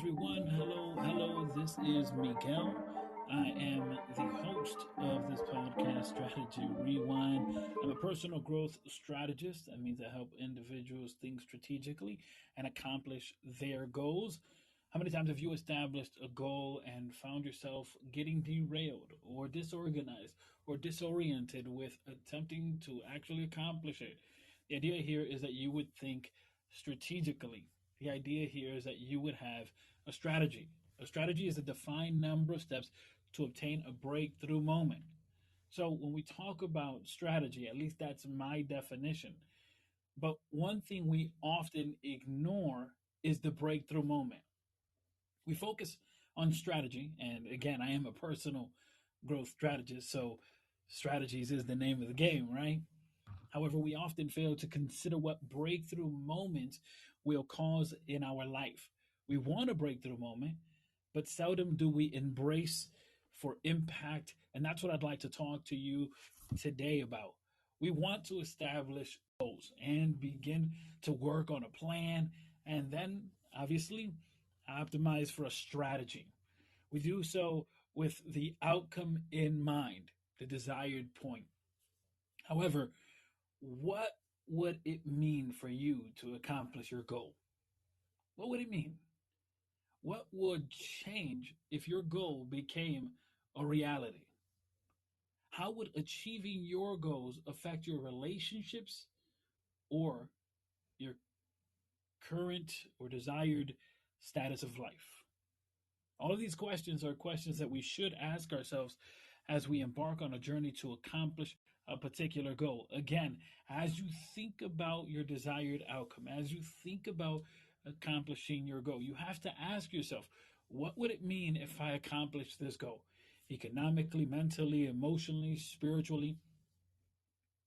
everyone. Hello. This is Miguel. I am the host of this podcast, Strategy Rewind. I'm a personal growth strategist. That means I help individuals think strategically and accomplish their goals. How many times have you established a goal and found yourself getting derailed or disorganized or disoriented with attempting to actually accomplish it? The idea here is that you would think strategically. The idea here is that you would have a strategy. A strategy is a defined number of steps to obtain a breakthrough moment. So when we talk about strategy, at least that's my definition. But one thing we often ignore is the breakthrough moment. We focus on strategy, and again, I am a personal growth strategist, so strategies is the name of the game, right? However, we often fail to consider what breakthrough moments will cause in our life. We want a breakthrough moment, but seldom do we embrace for impact. And that's what I'd like to talk to you today about. We want to establish goals and begin to work on a plan, and then obviously optimize for a strategy. We do so with the outcome in mind, the desired point. However, what would it mean for you to accomplish your goal? What would it mean? What would change if your goal became a reality? How would achieving your goals affect your relationships or your current or desired status of life? All of these questions are questions that we should ask ourselves as we embark on a journey to accomplish a particular goal. Again, as you think about your desired outcome, as you think about accomplishing your goal, you have to ask yourself, what would it mean if I accomplished this goal? Economically, mentally, emotionally, spiritually,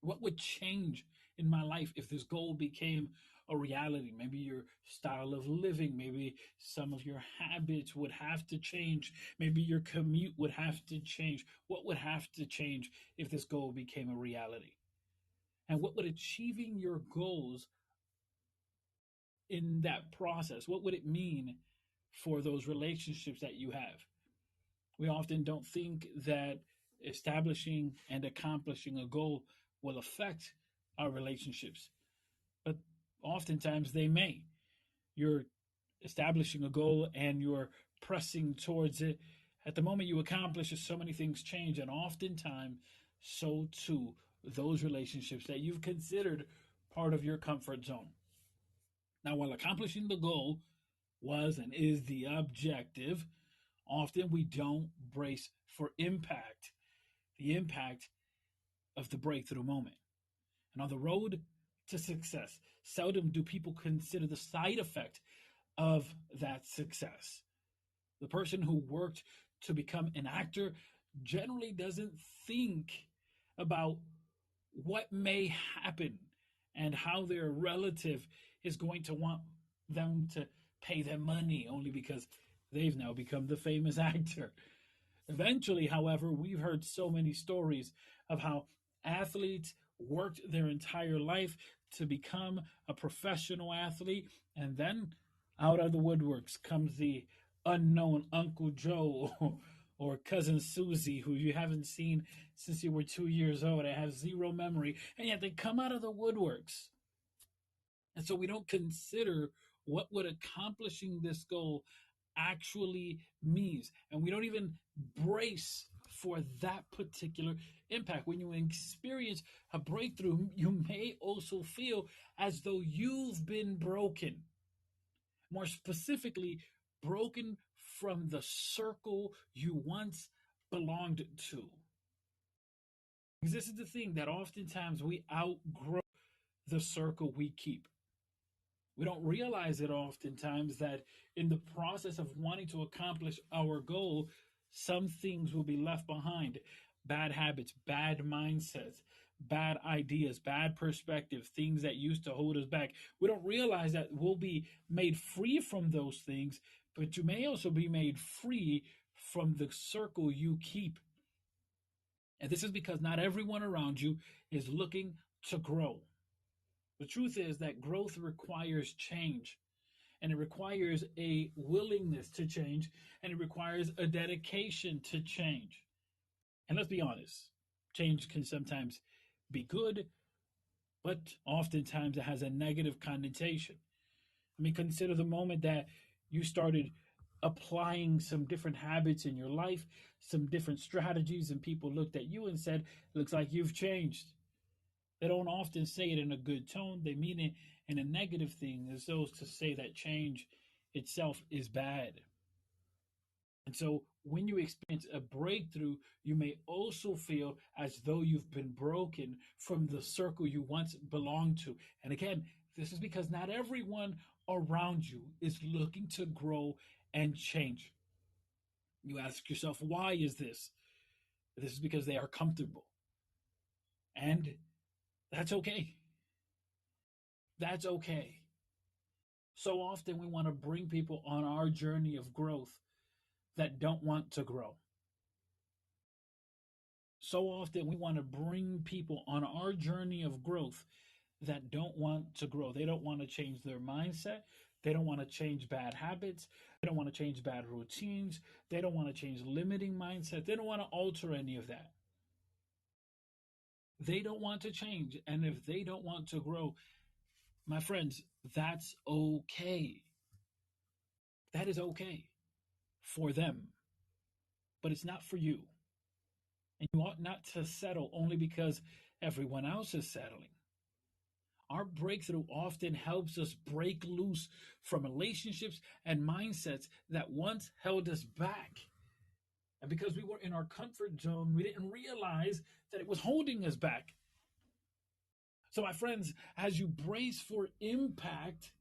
what would change in my life if this goal became a reality? Maybe your style of living, maybe some of your habits would have to change, maybe your commute would have to change. What would have to change if this goal became a reality? And what would achieving your goals in that process, what would it mean for those relationships that you have? We often don't think that establishing and accomplishing a goal will affect our relationships, but oftentimes they may. You're establishing a goal and you're pressing towards it. At the moment you accomplish it, so many things change, and oftentimes, so too, those relationships that you've considered part of your comfort zone. Now, while accomplishing the goal was and is the objective, often we don't brace for impact, the impact of the breakthrough moment. And on the road to success, seldom do people consider the side effect of that success. The person who worked to become an actor generally doesn't think about what may happen and how their relative is going to want them to pay them money only because they've now become the famous actor. Eventually, however, we've heard so many stories of how athletes worked their entire life to become a professional athlete, and then out of the woodworks comes the unknown Uncle Joe or cousin Susie, who you haven't seen since you were 2 years old and have zero memory, and yet they come out of the woodworks. And so we don't consider what would accomplishing this goal actually means. And we don't even brace for that particular impact. When you experience a breakthrough, you may also feel as though you've been broken. More specifically, broken from the circle you once belonged to. Because this is the thing that oftentimes we outgrow the circle we keep. We don't realize it oftentimes that in the process of wanting to accomplish our goal, some things will be left behind. Bad habits, bad mindsets, bad ideas, bad perspective, things that used to hold us back. We don't realize that we'll be made free from those things, but you may also be made free from the circle you keep. And this is because not everyone around you is looking to grow. The truth is that growth requires change. and it requires a willingness to change, and it requires a dedication to change. And let's be honest, change can sometimes be good, but oftentimes it has a negative connotation. I mean, consider the moment that you started applying some different habits in your life, some different strategies, and people looked at you and said, looks like you've changed. They don't often say it in a good tone, they mean it in a negative thing, as though to say that change itself is bad. And so when you experience a breakthrough, you may also feel as though you've been broken from the circle you once belonged to. And again, this is because not everyone around you is looking to grow and change. You ask yourself, why is this? This is because they are comfortable. And that's okay. That's okay. So often we want to bring people on our journey of growth that don't want to grow. So often we want to bring people on our journey of growth that don't want to grow. They don't want to change their mindset. They don't want to change bad habits. They don't want to change bad routines. They don't want to change limiting mindset. They don't want to alter any of that. They don't want to change. And if they don't want to grow, my friends, that's okay. That is okay for them, but it's not for you. And you ought not to settle only because everyone else is settling. Our breakthrough often helps us break loose from relationships and mindsets that once held us back. And because we were in our comfort zone, we didn't realize that it was holding us back. So, my friends, as you brace for impact,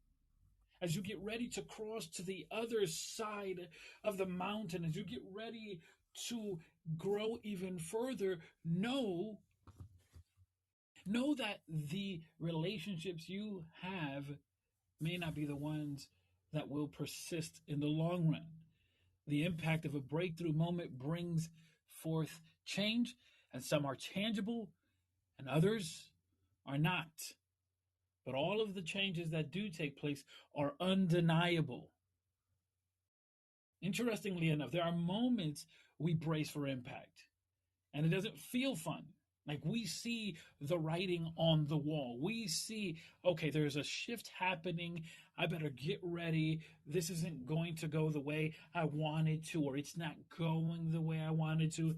as you get ready to cross to the other side of the mountain, as you get ready to grow even further, know that the relationships you have may not be the ones that will persist in the long run. The impact of a breakthrough moment brings forth change, and some are tangible and others are not. But all of the changes that do take place are undeniable. Interestingly enough, there are moments we brace for impact, and it doesn't feel fun. Like we see the writing on the wall. We see, okay, there's a shift happening. I better get ready. This isn't going to go the way I wanted to, or it's not going the way I wanted to.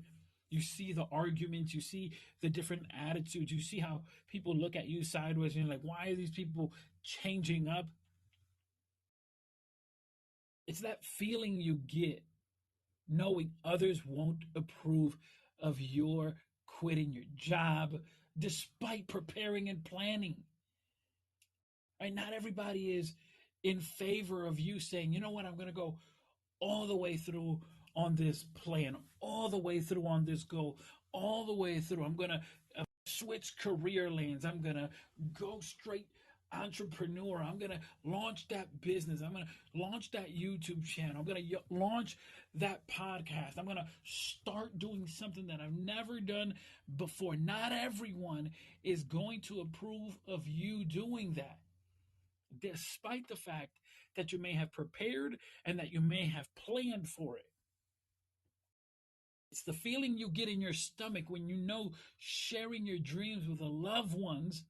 You see the arguments, you see the different attitudes, you see how people look at you sideways and you're like, why are these people changing up? It's that feeling you get knowing others won't approve of your quitting your job despite preparing and planning. Right? Not everybody is in favor of you saying, you know what, I'm going to go all the way through on this plan, all the way through on this goal, all the way through. I'm going to switch career lanes. I'm going to go straight entrepreneur. I'm going to launch that business. I'm going to launch that YouTube channel. I'm going to launch that podcast. I'm going to start doing something that I've never done before. Not everyone is going to approve of you doing that, despite the fact that you may have prepared and that you may have planned for it. It's the feeling you get in your stomach when you know sharing your dreams with the loved ones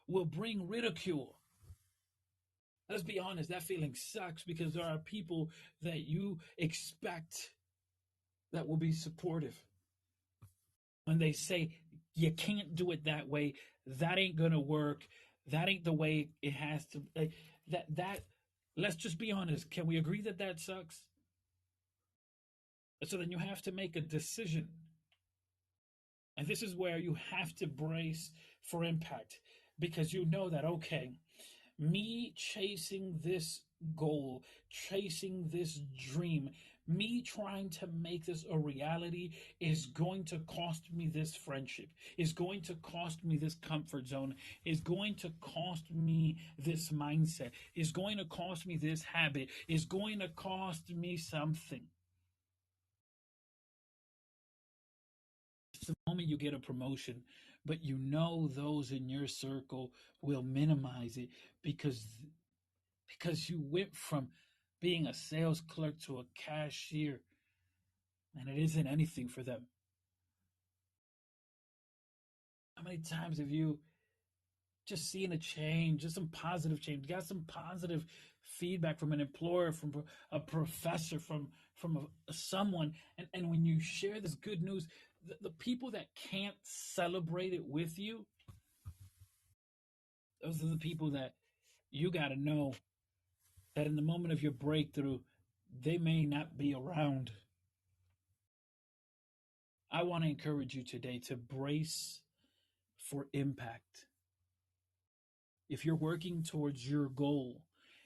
will bring ridicule. Let's be honest, that feeling sucks because there are people that you expect that will be supportive. When they say, you can't do it that way, that ain't going to work, that ain't the way it has to, let's just be honest. Can we agree that that sucks? So then you have to make a decision. And this is where you have to brace for impact because you know that, okay, me chasing this goal, chasing this dream, me trying to make this a reality is going to cost me this friendship, is going to cost me this comfort zone, is going to cost me this mindset, is going to cost me this habit, is going to cost me something. It's the moment you get a promotion, but you know those in your circle will minimize it because because you went from being a sales clerk to a cashier, and it isn't anything for them. How many times have you just seen a change, just some positive change, got some positive feedback from an employer, from a professor, from someone, and when you share this good news, the people that can't celebrate it with you, those are the people that you got to know that in the moment of your breakthrough, they may not be around. I want to encourage you today to brace for impact. If you're working towards your goal,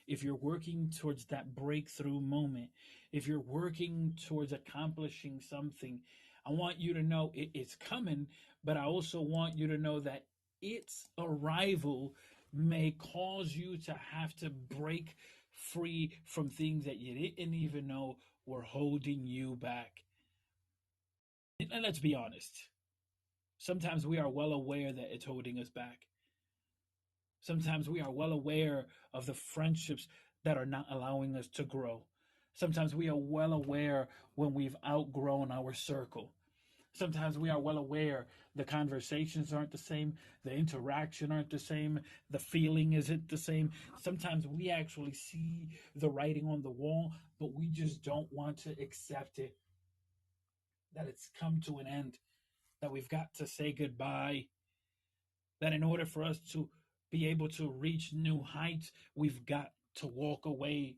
if you're working towards that breakthrough moment, if you're working towards accomplishing something, I want you to know it's coming, but I also want you to know that its arrival may cause you to have to break free from things that you didn't even know were holding you back. And let's be honest, sometimes we are well aware that it's holding us back. Sometimes we are well aware of the friendships that are not allowing us to grow. Sometimes we are well aware when we've outgrown our circle. Sometimes we are well aware the conversations aren't the same, the interaction aren't the same, the feeling isn't the same. Sometimes we actually see the writing on the wall, but we just don't want to accept it, that it's come to an end, that we've got to say goodbye, that in order for us to be able to reach new heights, we've got to walk away.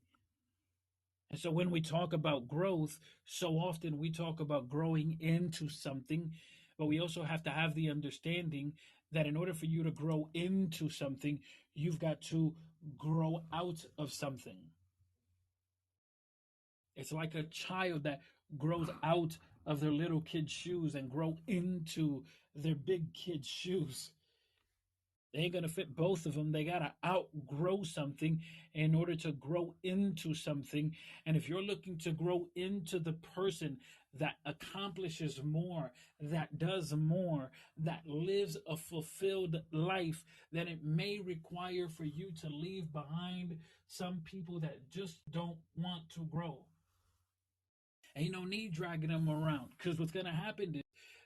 And so when we talk about growth, so often we talk about growing into something, but we also have to have the understanding that in order for you to grow into something, you've got to grow out of something. It's like a child that grows out of their little kid's shoes and grow into their big kid's shoes. They ain't gonna fit both of them. They gotta outgrow something in order to grow into something. And if you're looking to grow into the person that accomplishes more, that does more, that lives a fulfilled life, then it may require for you to leave behind some people that just don't want to grow. Ain't no need dragging them around, because what's gonna happen is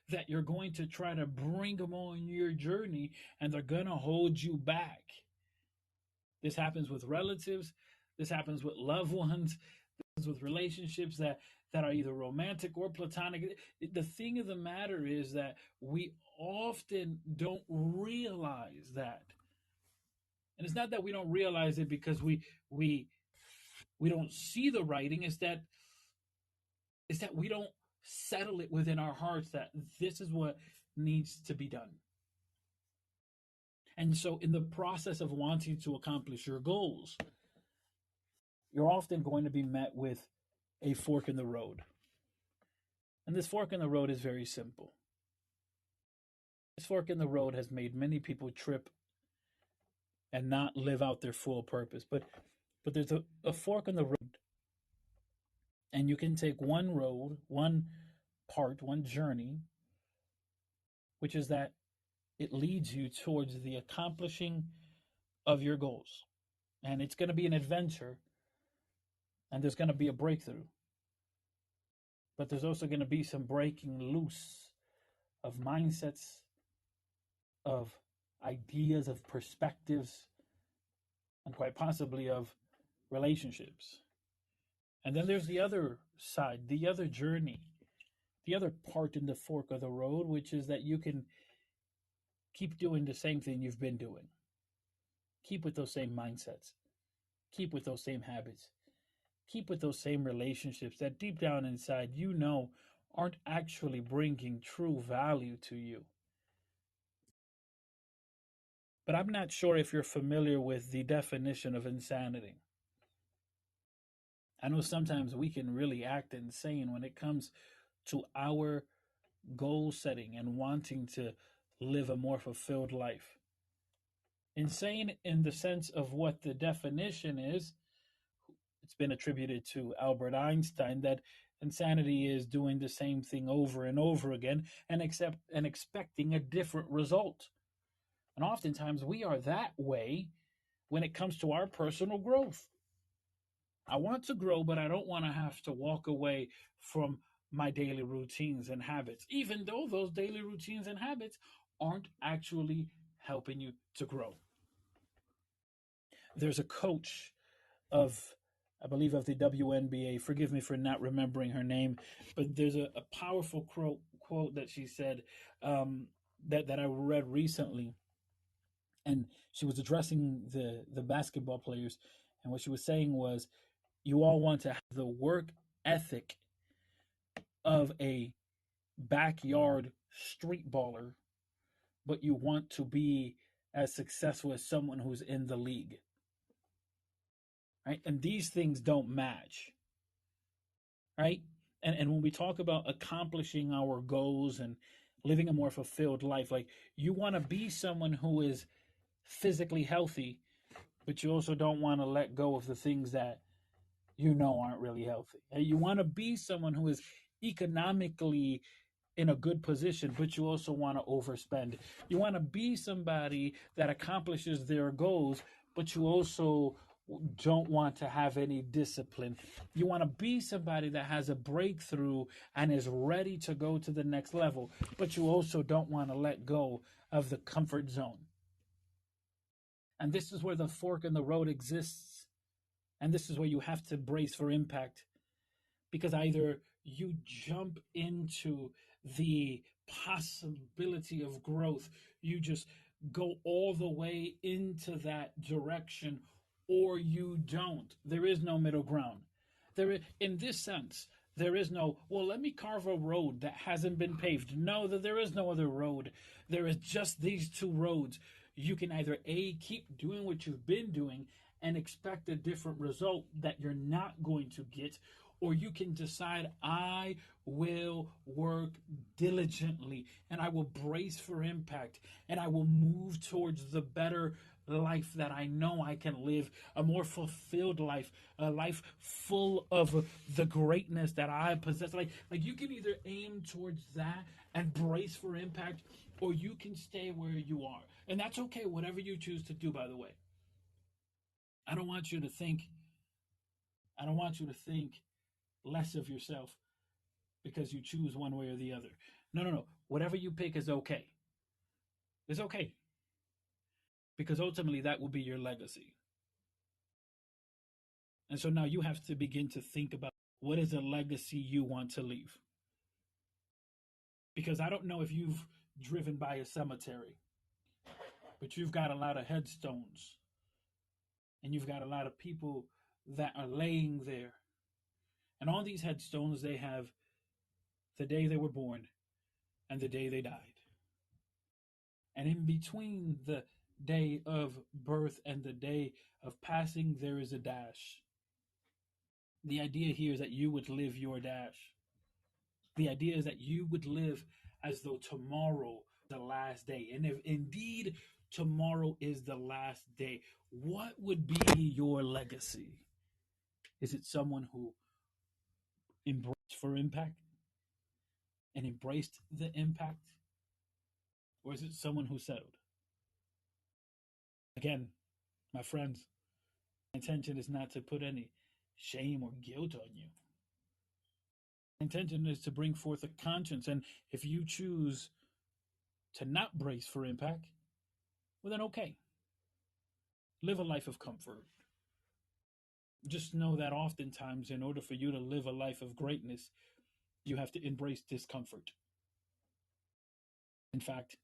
that you're going to try to bring them on your journey and they're going to hold you back. This happens with relatives, this happens with loved ones, this happens with relationships that are either romantic or platonic. The thing of the matter is that we often don't realize that. And it's not that we don't realize it because we don't see the writing, it's that we don't settle it within our hearts that this is what needs to be done. And so, in the process of wanting to accomplish your goals, you're often going to be met with a fork in the road. And this fork in the road is very simple. This fork in the road has made many people trip and not live out their full purpose. But there's a fork in the road, and you can take one road, one part, one journey, which is that it leads you towards the accomplishing of your goals. And it's going to be an adventure, and there's going to be a breakthrough. But there's also going to be some breaking loose of mindsets, of ideas, of perspectives, and quite possibly of relationships. And then there's the other side, the other journey, the other part in the fork of the road, which is that you can keep doing the same thing you've been doing. Keep with those same mindsets. Keep with those same habits. Keep with those same relationships that deep down inside you know aren't actually bringing true value to you. But I'm not sure if you're familiar with the definition of insanity. I know sometimes we can really act insane when it comes to our goal setting and wanting to live a more fulfilled life. Insane in the sense of what the definition is. It's been attributed to Albert Einstein that insanity is doing the same thing over and over again and expecting a different result. And oftentimes we are that way when it comes to our personal growth. I want to grow, but I don't want to have to walk away from my daily routines and habits, even though those daily routines and habits aren't actually helping you to grow. There's a coach of, I believe, of the WNBA. Forgive me for not remembering her name, but there's a powerful quote that she said, that I read recently, and she was addressing the basketball players, and what she was saying was, you all want to have the work ethic of a backyard street baller, but you want to be as successful as someone who's in the league, right? And these things don't match, right? And when we talk about accomplishing our goals and living a more fulfilled life, like, you want to be someone who is physically healthy, but you also don't want to let go of the things that you know aren't really healthy. And you want to be someone who is economically in a good position, but you also want to overspend. You want to be somebody that accomplishes their goals, but you also don't want to have any discipline. You want to be somebody that has a breakthrough and is ready to go to the next level, but you also don't want to let go of the comfort zone. And this is where the fork in the road exists. And this is where you have to brace for impact, because either you jump into the possibility of growth, you just go all the way into that direction, or you don't. There is no middle ground. In this sense, there is no, well, let me carve a road that hasn't been paved. No, that there is no other road. There is just these two roads. You can either A, keep doing what you've been doing and expect a different result that you're not going to get, or you can decide, I will work diligently and I will brace for impact and I will move towards the better life that I know I can live, a more fulfilled life, a life full of the greatness that I possess. Like you can either aim towards that and brace for impact, or you can stay where you are. And that's okay, whatever you choose to do, by the way. I don't want you to think, I don't want you to think less of yourself because you choose one way or the other. No, no, no. Whatever you pick is okay. It's okay, because ultimately that will be your legacy. And so now you have to begin to think about, what is a legacy you want to leave? Because I don't know if you've driven by a cemetery, but you've got a lot of headstones and you've got a lot of people that are laying there. And on these headstones, they have the day they were born and the day they died. And in between the day of birth and the day of passing, there is a dash. The idea here is that you would live your dash. The idea is that you would live as though tomorrow is the last day. And if indeed tomorrow is the last day, what would be your legacy? Is it someone who embraced for impact and embraced the impact? Or is it someone who settled? Again, my friends, my intention is not to put any shame or guilt on you. My intention is to bring forth a conscience. And if you choose to not brace for impact, well, then okay. Live a life of comfort. Just know that oftentimes, in order for you to live a life of greatness, you have to embrace discomfort. In fact,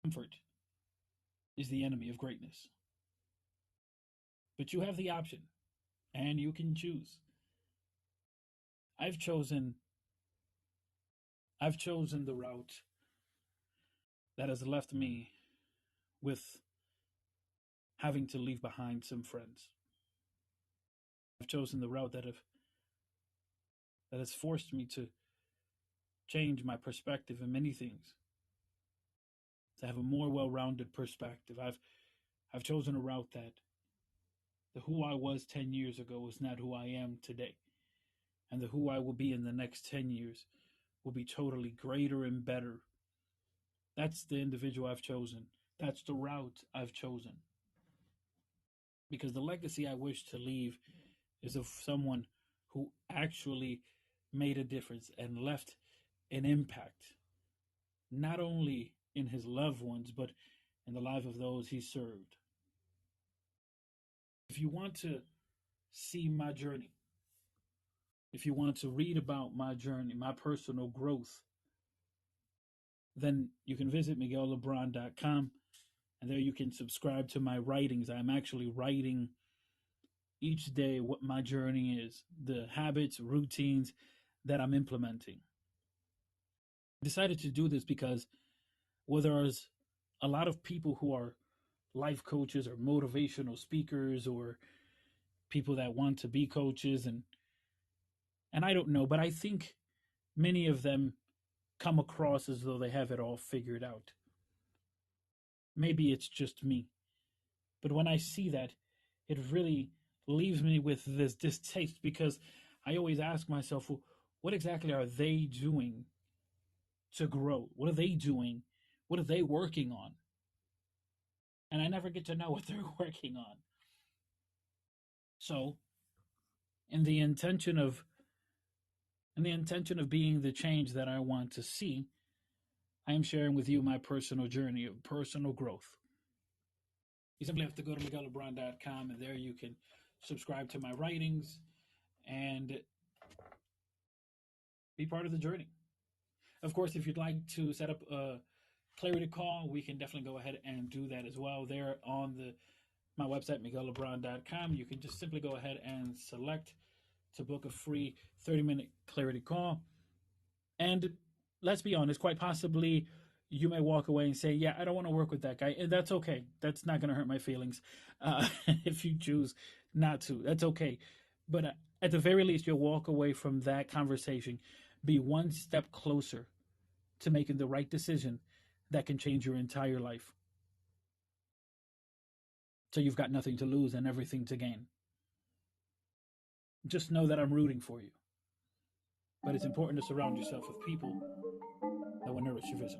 comfort is the enemy of greatness. But you have the option, and you can choose. I've chosen I've chosen the route that has left me with having to leave behind some friends. I've chosen the route that has forced me to change my perspective in many things, to have a more well-rounded perspective. I've chosen a route that the who I was 10 years ago is not who I am today. And the who I will be in the next 10 years will be totally greater and better. That's the individual I've chosen. That's the route I've chosen. because the legacy I wish to leave is of someone who actually made a difference and left an impact, not only in his loved ones, but in the life of those he served. If you want to see my journey, if you want to read about my journey, my personal growth, then you can visit miguellebron.com, and there you can subscribe to my writings. I'm actually writing each day what my journey is, the habits, routines that I'm implementing. I decided to do this because there's a lot of people who are life coaches or motivational speakers or people that want to be coaches, and I don't know, but I think many of them come across as though they have it all figured out. Maybe it's just me, but when I see that, it really leaves me with this distaste because I always ask myself, well, what exactly are they doing to grow? What are they doing? What are they working on? And I never get to know what they're working on. So, in the intention of being the change that I want to see, I am sharing with you my personal journey of personal growth. You simply have to go to miguellebron.com, and there you can subscribe to my writings and be part of the journey. Of course, if you'd like to set up a clarity call, we can definitely go ahead and do that as well. There on my website, miguellebron.com, you can just simply go ahead and select to book a free 30-minute clarity call. And let's be honest, quite possibly you may walk away and say, yeah, I don't want to work with that guy. And that's okay. That's not going to hurt my feelings if you choose not to. That's okay. But at the very least, you'll walk away from that conversation, be one step closer to making the right decision that can change your entire life. So you've got nothing to lose and everything to gain. Just know that I'm rooting for you. But it's important to surround yourself with people that will nourish your vision.